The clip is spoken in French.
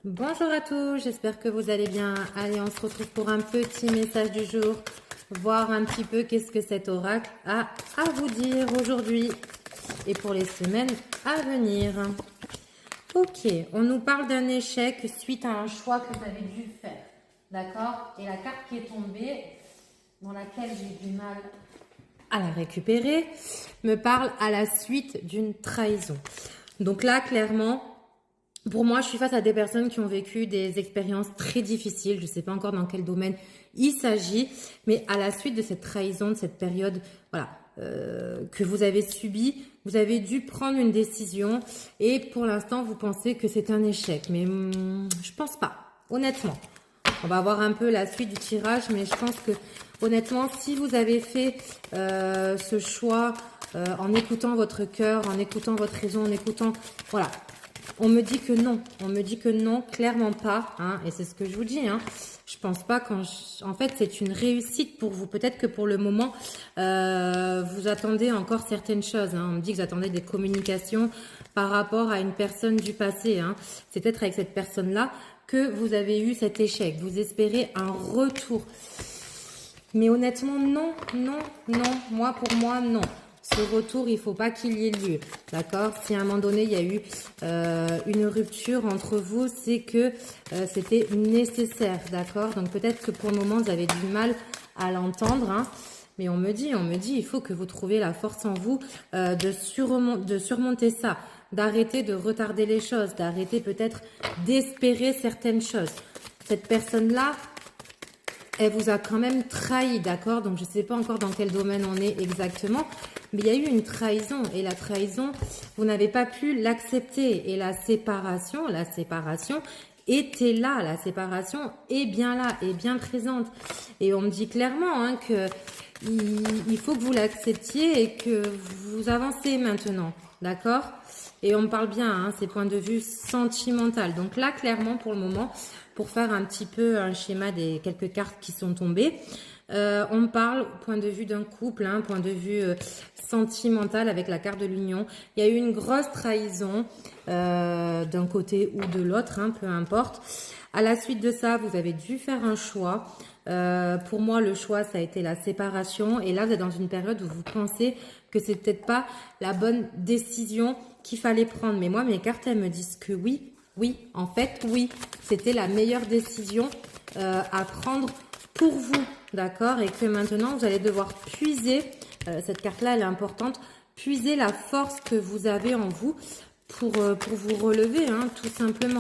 Bonjour à tous, j'espère que vous allez bien. Allez, on se retrouve pour un petit message du jour, voir un petit peu qu'est-ce que cet oracle a à vous dire aujourd'hui et pour les semaines à venir. Ok, on nous parle d'un échec suite à un choix que vous avez dû faire, d'accord? Et la carte qui est tombée, dans laquelle j'ai du mal à la récupérer, me parle à la suite d'une trahison. Donc là, clairement, pour moi, je suis face à des personnes qui ont vécu des expériences très difficiles. Je ne sais pas encore dans quel domaine il s'agit, mais à la suite de cette trahison, de cette période, voilà, que vous avez subie, vous avez dû prendre une décision et pour l'instant, vous pensez que c'est un échec. Mais je pense pas, honnêtement. On va voir un peu la suite du tirage, mais je pense que honnêtement, si vous avez fait ce choix en écoutant votre cœur, en écoutant votre raison, en écoutant, voilà. On me dit que non, clairement pas, hein, et c'est ce que je vous dis, hein. Je pense pas en fait, c'est une réussite pour vous. Peut-être que pour le moment, vous attendez encore certaines choses, hein. On me dit que vous attendez des communications par rapport à une personne du passé, hein. C'est peut-être avec cette personne-là que vous avez eu cet échec. Vous espérez un retour. Mais honnêtement, non, non, non. Pour moi, non. Ce retour, il ne faut pas qu'il y ait lieu, d'accord? Si à un moment donné, il y a eu une rupture entre vous, c'est que c'était nécessaire, d'accord? Donc peut-être que pour le moment, vous avez du mal à l'entendre, hein, mais on me dit, il faut que vous trouviez la force en vous de surmonter ça, d'arrêter de retarder les choses, d'arrêter peut-être d'espérer certaines choses. Cette personne-là, elle vous a quand même trahi, d'accord? Donc, je ne sais pas encore dans quel domaine on est exactement, mais il y a eu une trahison. Et la trahison, vous n'avez pas pu l'accepter. Et la séparation était là. La séparation est bien là, est bien présente. Et on me dit clairement hein, que il faut que vous l'acceptiez et que vous avancez maintenant, d'accord? Et on me parle bien, hein, c'est point de vue sentimental. Donc là, clairement, pour le moment, pour faire un petit peu un schéma des quelques cartes qui sont tombées, on me parle point de vue d'un couple, hein, point de vue sentimental avec la carte de l'union. Il y a eu une grosse trahison d'un côté ou de l'autre, hein, peu importe. À la suite de ça, vous avez dû faire un choix. Pour moi, le choix, ça a été la séparation. Et là, vous êtes dans une période où vous pensez que c'est peut-être pas la bonne décision qu'il fallait prendre. Mais moi, mes cartes, elles me disent que oui, en fait, oui. C'était la meilleure décision à prendre pour vous, d'accord? Et que maintenant, vous allez devoir puiser, cette carte-là, elle est importante, puiser la force que vous avez en vous pour vous relever, hein, tout simplement.